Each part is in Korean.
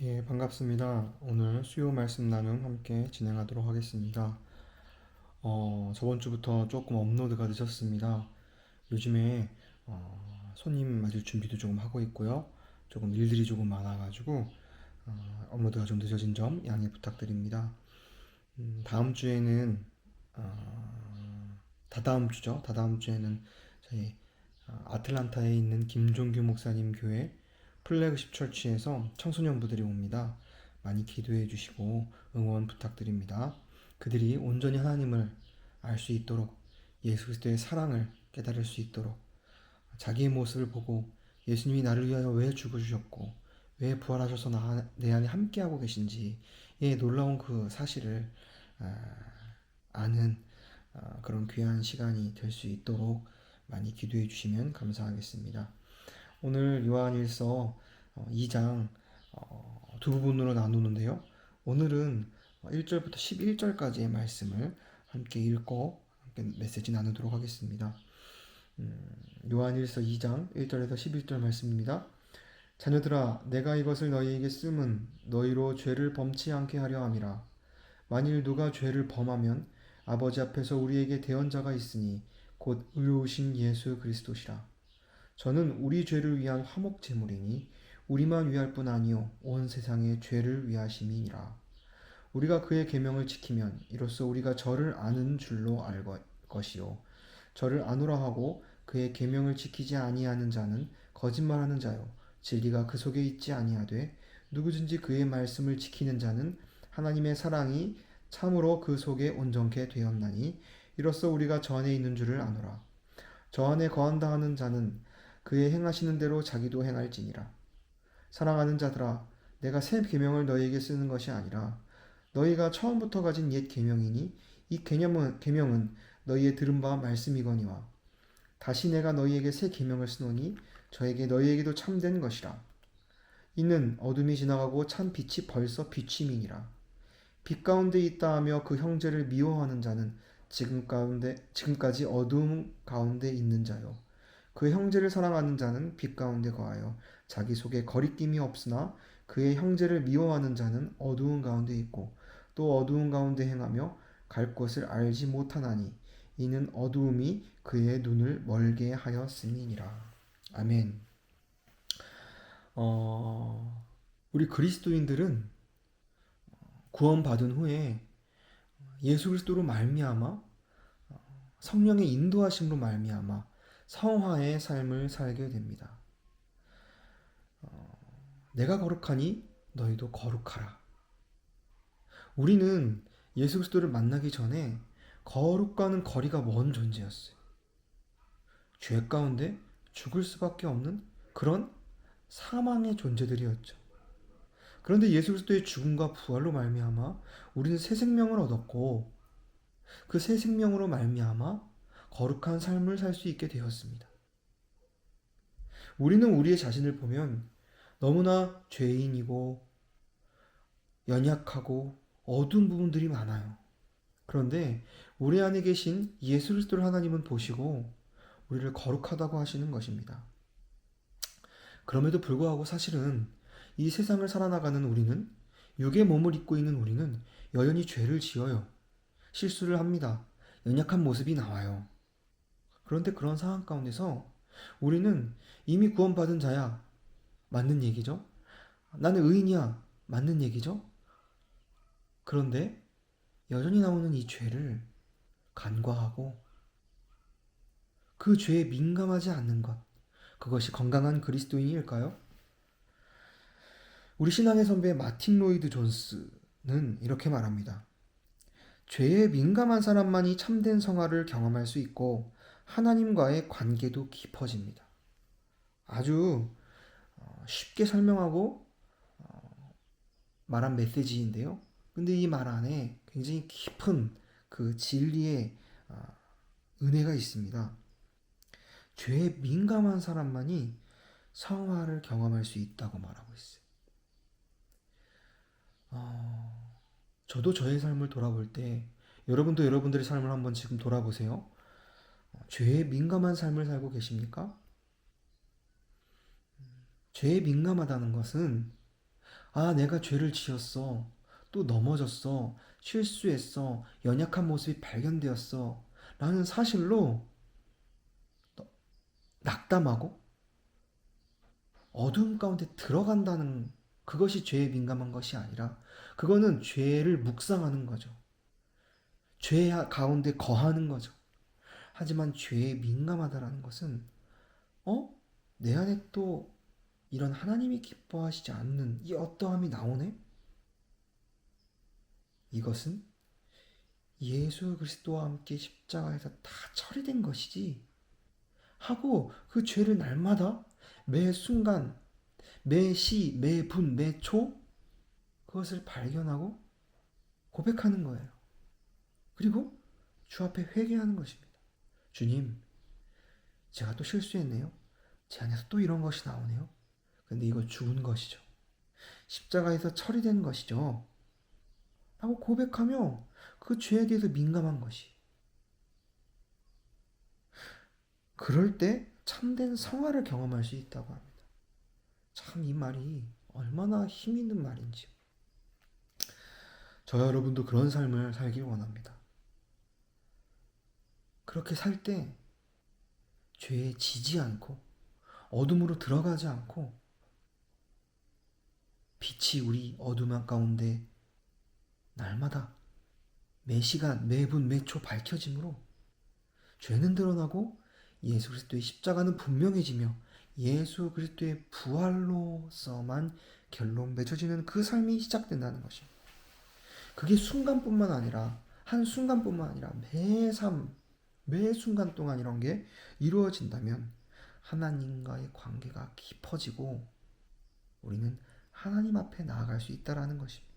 예, 반갑습니다. 오늘 수요 말씀 나눔 함께 진행하도록 하겠습니다. 저번 주부터 조금 업로드가 늦었습니다. 요즘에 손님 맞을 준비도 조금 하고 있고요. 조금 일들이 조금 많아가지고 업로드가 좀 늦어진 점 양해 부탁드립니다. 다음 주에는 다다음 주죠. 다다음 주에는 저희 아틀란타에 있는 김종규 목사님 교회 플래그십 철치에서 청소년부들이 옵니다. 많이 기도해 주시고 응원 부탁드립니다. 그들이 온전히 하나님을 알 수 있도록 예수 그리스도의 사랑을 깨달을 수 있도록 자기의 모습을 보고 예수님이 나를 위하여 왜 죽으셨고 왜 부활하셔서 내 안에 함께하고 계신지 의 놀라운 그 사실을 아는 그런 귀한 시간이 될 수 있도록 많이 기도해 주시면 감사하겠습니다. 오늘 요한일서 2장 두 부분으로 나누는데요. 오늘은 1절부터 11절까지의 말씀을 함께 읽고 함께 메시지 나누도록 하겠습니다. 요한일서 2장 1절에서 11절 말씀입니다. 자녀들아, 내가 이것을 너희에게 쓰면 너희로 죄를 범치 않게 하려 함이라. 만일 누가 죄를 범하면 아버지 앞에서 우리에게 대언자가 있으니 곧 의로우신 예수 그리스도시라. 저는 우리 죄를 위한 화목 제물이니 우리만 위할 뿐 아니요 온 세상의 죄를 위하심이니라. 우리가 그의 계명을 지키면 이로써 우리가 저를 아는 줄로 알 것이요 저를 아노라 하고 그의 계명을 지키지 아니하는 자는 거짓말하는 자요 진리가 그 속에 있지 아니하되 누구든지 그의 말씀을 지키는 자는 하나님의 사랑이 참으로 그 속에 온전케 되었나니 이로써 우리가 저 안에 있는 줄을 아노라. 저 안에 거한다 하는 자는 그의 행하시는 대로 자기도 행할지니라. 사랑하는 자들아, 내가 새 계명을 너희에게 쓰는 것이 아니라 너희가 처음부터 가진 옛 계명이니 이 계명은 너희의 들은 바 말씀이거니와 다시 내가 너희에게 새 계명을 쓰노니 저에게 너희에게도 참된 것이라. 이는 어둠이 지나가고 참 빛이 벌써 비침이니라. 빛 가운데 있다 하며 그 형제를 미워하는 자는 지금까지 어두움 가운데 있는 자요. 그 형제를 사랑하는 자는 빛 가운데 거하여 자기 속에 거리낌이 없으나 그의 형제를 미워하는 자는 어두운 가운데 있고 또 어두운 가운데 행하며 갈 곳을 알지 못하나니 이는 어두움이 그의 눈을 멀게 하였음이니라. 아멘. 우리 그리스도인들은 구원받은 후에 예수 그리스도로 말미암아 성령의 인도하심으로 말미암아 성화의 삶을 살게 됩니다. 내가 거룩하니 너희도 거룩하라. 우리는 예수 그리스도를 만나기 전에 거룩과는 거리가 먼 존재였어요. 죄 가운데 죽을 수밖에 없는 그런 사망의 존재들이었죠. 그런데 예수 그리스도의 죽음과 부활로 말미암아 우리는 새 생명을 얻었고 그 새 생명으로 말미암아 거룩한 삶을 살 수 있게 되었습니다. 우리는 우리의 자신을 보면 너무나 죄인이고 연약하고 어두운 부분들이 많아요. 그런데 우리 안에 계신 예수 그리스도를 하나님은 보시고 우리를 거룩하다고 하시는 것입니다. 그럼에도 불구하고 사실은 이 세상을 살아나가는 우리는 육의 몸을 입고 있는 우리는 여전히 죄를 지어요. 실수를 합니다. 연약한 모습이 나와요. 그런데 그런 상황 가운데서 우리는 이미 구원받은 자야. 맞는 얘기죠? 나는 의인이야. 맞는 얘기죠? 그런데 여전히 나오는 이 죄를 간과하고 그 죄에 민감하지 않는 것. 그것이 건강한 그리스도인일까요? 우리 신앙의 선배 마틴 로이드 존스는 이렇게 말합니다. 죄에 민감한 사람만이 참된 성화를 경험할 수 있고 하나님과의 관계도 깊어집니다. 아주 쉽게 설명하고 말한 메시지인데요. 근데 이 말 안에 굉장히 깊은 그 진리의 은혜가 있습니다. 죄에 민감한 사람만이 성화를 경험할 수 있다고 말하고 있어요. 저도 저의 삶을 돌아볼 때 여러분도 여러분들의 삶을 한번 지금 돌아보세요. 죄에 민감한 삶을 살고 계십니까? 죄에 민감하다는 것은 아, 내가 죄를 지었어. 또 넘어졌어. 실수했어. 연약한 모습이 발견되었어. 라는 사실로 낙담하고 어두움 가운데 들어간다는 그것이 죄에 민감한 것이 아니라 그거는 죄를 묵상하는 거죠. 죄 가운데 거하는 거죠. 하지만 죄에 민감하다라는 것은 내 안에 또 이런 하나님이 기뻐하시지 않는 이 어떠함이 나오네? 이것은 예수 그리스도와 함께 십자가에서 다 처리된 것이지 하고 그 죄를 날마다 매 순간, 매 시, 매 분, 매 초 그것을 발견하고 고백하는 거예요. 그리고 주 앞에 회개하는 것입니다. 주님, 제가 또 실수했네요. 제 안에서 또 이런 것이 나오네요. 근데 이거 죽은 것이죠. 십자가에서 처리된 것이죠. 라고 고백하며 그 죄에 대해서 민감한 것이. 그럴 때 참된 성화를 경험할 수 있다고 합니다. 참 이 말이 얼마나 힘 있는 말인지. 저 여러분도 그런 삶을 살길 원합니다. 그렇게 살 때 죄에 지지 않고 어둠으로 들어가지 않고 빛이 우리 어둠 가운데 날마다 매 시간, 매 분, 매 초 밝혀짐으로 죄는 드러나고 예수 그리스도의 십자가는 분명해지며 예수 그리스도의 부활로서만 결론 맺어지는 그 삶이 시작된다는 것입니다. 그게 순간뿐만 아니라 한순간뿐만 아니라 매 삶, 매 순간 동안 이런 게 이루어진다면 하나님과의 관계가 깊어지고 우리는 하나님 앞에 나아갈 수 있다라는 것입니다.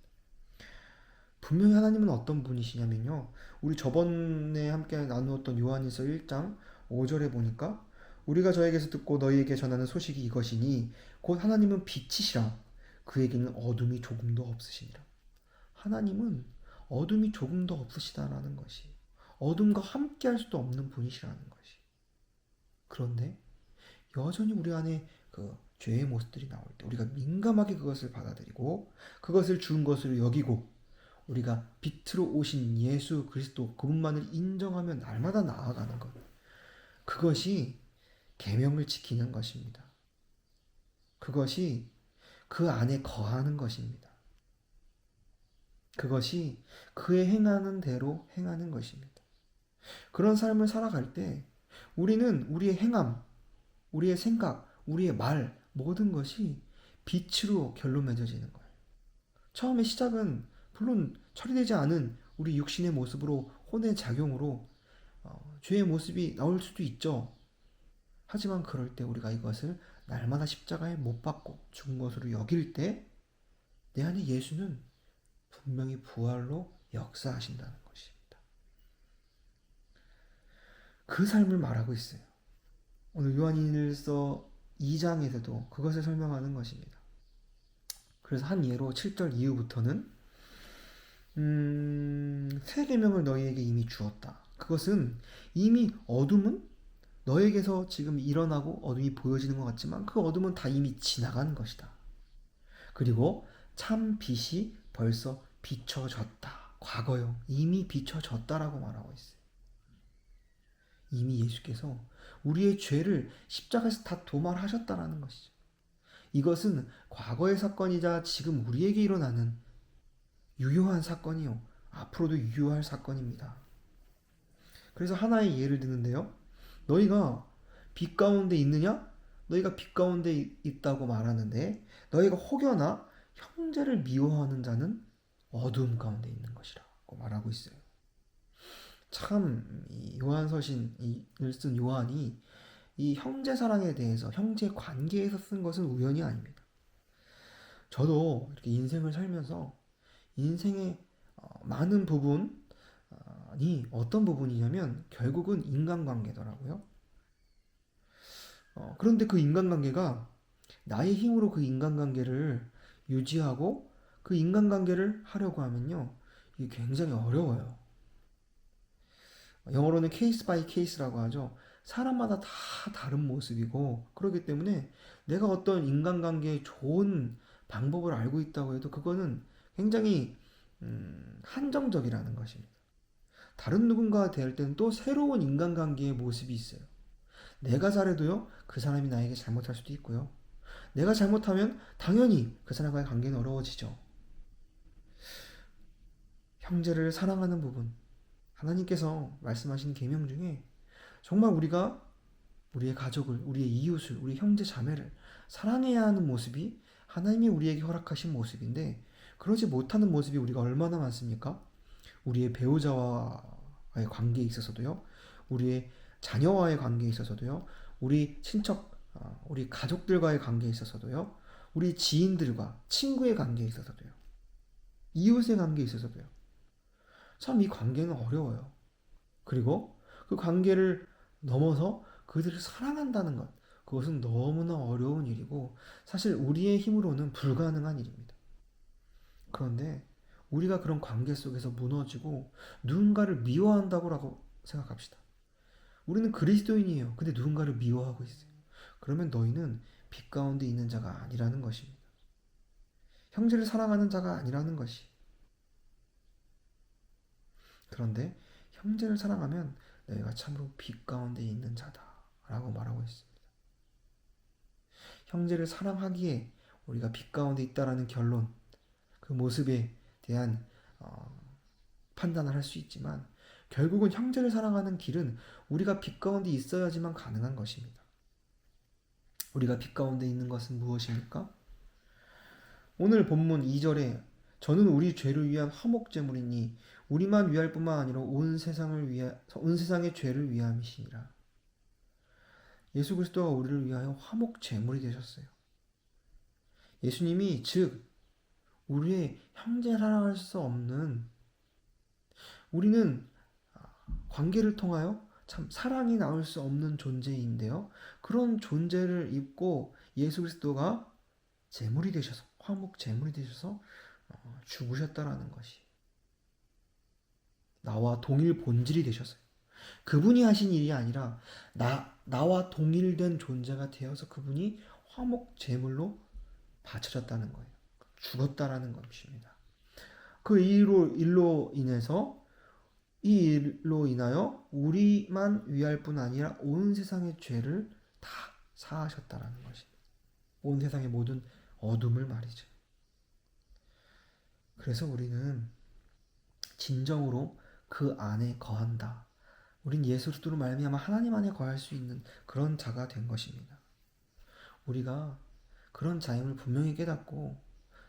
분명히 하나님은 어떤 분이시냐면요. 우리 저번에 함께 나누었던 요한일서 1장 5절에 보니까 우리가 저에게서 듣고 너희에게 전하는 소식이 이것이니 곧 하나님은 빛이시라 그에게는 어둠이 조금도 없으시니라. 하나님은 어둠이 조금도 없으시다라는 것이 어둠과 함께 할 수도 없는 분이시라는 것이. 그런데 여전히 우리 안에 그 죄의 모습들이 나올 때 우리가 민감하게 그것을 받아들이고 그것을 주은 것으로 여기고 우리가 빛으로 오신 예수 그리스도 그분만을 인정하며 날마다 나아가는 것. 그것이 계명을 지키는 것입니다. 그것이 그 안에 거하는 것입니다. 그것이 그의 행하는 대로 행하는 것입니다. 그런 삶을 살아갈 때 우리는 우리의 행함, 우리의 생각, 우리의 말 모든 것이 빛으로 결론 맺어지는 거예요. 처음에 시작은 물론 처리되지 않은 우리 육신의 모습으로 혼의 작용으로 죄의 모습이 나올 수도 있죠. 하지만 그럴 때 우리가 이것을 날마다 십자가에 못 박고 죽은 것으로 여길 때 내 안에 예수는 분명히 부활로 역사하신다는 것입니다. 그 삶을 말하고 있어요. 오늘 요한일서 2장에서도 그것을 설명하는 것입니다. 그래서 한 예로 7절 이후부터는 새 계명을 너희에게 이미 주었다. 그것은 이미 어둠은 너에게서 지금 일어나고 어둠이 보여지는 것 같지만 그 어둠은 다 이미 지나간 것이다. 그리고 참 빛이 벌써 비춰졌다. 과거요. 이미 비춰졌다라고 말하고 있어요. 이미 예수께서 우리의 죄를 십자가에서 다 도말하셨다라는 것이죠. 이것은 과거의 사건이자 지금 우리에게 일어나는 유효한 사건이요. 앞으로도 유효할 사건입니다. 그래서 하나의 예를 드는데요. 너희가 빛 가운데 있느냐? 너희가 빛 가운데 있다고 말하는데 너희가 혹여나 형제를 미워하는 자는 어두움 가운데 있는 것이라고 말하고 있어요. 참 요한서신을 쓴 요한이 이 형제 사랑에 대해서 형제 관계에서 쓴 것은 우연이 아닙니다. 저도 이렇게 인생을 살면서 인생의 많은 부분이 어떤 부분이냐면 결국은 인간관계더라고요. 그런데 그 인간관계가 나의 힘으로 그 인간관계를 유지하고 그 인간관계를 하려고 하면요. 이게 굉장히 어려워요. 영어로는 케이스 바이 케이스라고 하죠. 사람마다 다 다른 모습이고 그렇기 때문에 내가 어떤 인간관계에 좋은 방법을 알고 있다고 해도 그거는 굉장히 한정적이라는 것입니다. 다른 누군가와 대할 때는 또 새로운 인간관계의 모습이 있어요. 내가 잘해도요, 그 사람이 나에게 잘못할 수도 있고요. 내가 잘못하면 당연히 그 사람과의 관계는 어려워지죠. 형제를 사랑하는 부분, 하나님께서 말씀하신 계명 중에 정말 우리가 우리의 가족을, 우리의 이웃을, 우리의 형제 자매를 사랑해야 하는 모습이 하나님이 우리에게 허락하신 모습인데, 그러지 못하는 모습이 우리가 얼마나 많습니까? 우리의 배우자와의 관계에 있어서도요, 우리의 자녀와의 관계에 있어서도요, 우리 친척, 우리 가족들과의 관계에 있어서도요, 우리 지인들과 친구의 관계에 있어서도요, 이웃의 관계에 있어서도요. 참 이 관계는 어려워요. 그리고 그 관계를 넘어서 그들을 사랑한다는 것, 그것은 너무나 어려운 일이고 사실 우리의 힘으로는 불가능한 일입니다. 그런데 우리가 그런 관계 속에서 무너지고 누군가를 미워한다고 생각합시다. 우리는 그리스도인이에요. 근데 누군가를 미워하고 있어요. 그러면 너희는 빛 가운데 있는 자가 아니라는 것입니다. 형제를 사랑하는 자가 아니라는 것이. 그런데 형제를 사랑하면 너희가 참으로 빛 가운데 있는 자다 라고 말하고 있습니다. 형제를 사랑하기에 우리가 빛 가운데 있다라는 결론, 그 모습에 대한 판단을 할 수 있지만 결국은 형제를 사랑하는 길은 우리가 빛 가운데 있어야지만 가능한 것입니다. 우리가 빛 가운데 있는 것은 무엇입니까? 오늘 본문 2절에 저는 우리 죄를 위한 화목제물이니 우리만 위할 뿐만 아니라 온 세상의 죄를 위함이시니라. 예수 그리스도가 우리를 위하여 화목제물이 되셨어요. 예수님이 즉 우리의 형제 사랑할 수 없는, 우리는 관계를 통하여 참 사랑이 나올 수 없는 존재인데요. 그런 존재를 입고 예수 그리스도가 제물이 되셔서, 화목 제물이 되셔서 죽으셨다라는 것이, 나와 동일 본질이 되셨어요. 그분이 하신 일이 아니라 나와 동일된 존재가 되어서 그분이 화목 제물로 바쳐졌다는 거예요. 죽었다라는 것입니다. 그 일로 인해서, 이 일로 인하여 우리만 위할 뿐 아니라 온 세상의 죄를 다 사하셨다라는 것입니다. 온 세상의 모든 어둠을 말이죠. 그래서 우리는 진정으로 그 안에 거한다. 우린 예수 그리스도로 말미암아 하나님 안에 거할 수 있는 그런 자가 된 것입니다. 우리가 그런 자임을 분명히 깨닫고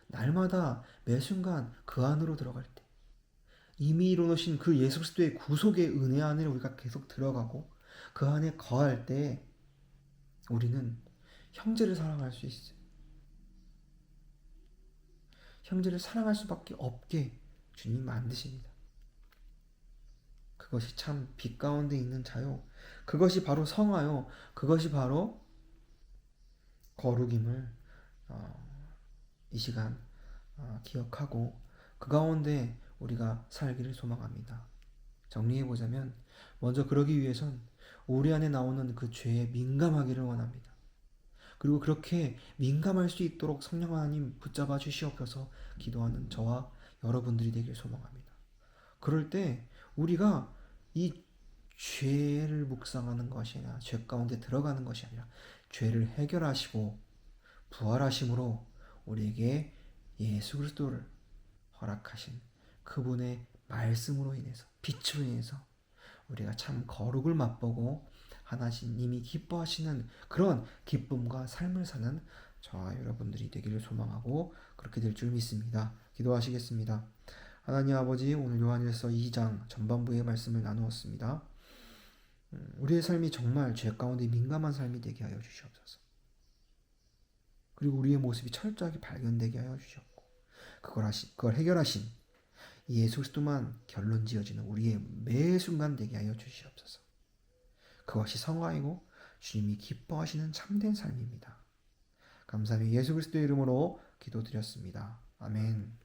날마다 매 순간 그 안으로 들어갈 때, 이미 이루어놓으신 그 예수 그리스도의 구속의 은혜 안에 우리가 계속 들어가고 그 안에 거할 때 우리는 형제를 사랑할 수 있어요. 형제를 사랑할 수밖에 없게 주님 만드십니다. 그것이 참 빛 가운데 있는 자요, 그것이 바로 성화요, 그것이 바로 거룩임을 이 시간 기억하고 그 가운데 우리가 살기를 소망합니다. 정리해보자면, 먼저 그러기 위해선 우리 안에 나오는 그 죄에 민감하기를 원합니다. 그리고 그렇게 민감할 수 있도록 성령 하나님 붙잡아 주시옵소서 기도하는 저와 여러분들이 되길 소망합니다. 그럴 때 우리가 이 죄를 묵상하는 것이 아니라, 죄 가운데 들어가는 것이 아니라 죄를 해결하시고 부활하심으로 우리에게 예수 그리스도를 허락하신 그분의 말씀으로 인해서, 빛으로 인해서 우리가 참 거룩을 맛보고 하나님이 기뻐하시는 그런 기쁨과 삶을 사는 저와 여러분들이 되기를 소망하고 그렇게 될 줄 믿습니다. 기도하시겠습니다. 하나님 아버지, 오늘 요한일서 2장 전반부의 말씀을 나누었습니다. 우리의 삶이 정말 죄 가운데 민감한 삶이 되게 하여 주시옵소서. 그리고 우리의 모습이 철저하게 발견되게 하여 주셨고 그걸 해결하신 예수 그리스도만 결론 지어지는 우리의 매 순간 되게 하여 주시옵소서. 그것이 성화이고 주님이 기뻐하시는 참된 삶입니다. 감사하며 예수 그리스도의 이름으로 기도드렸습니다. 아멘.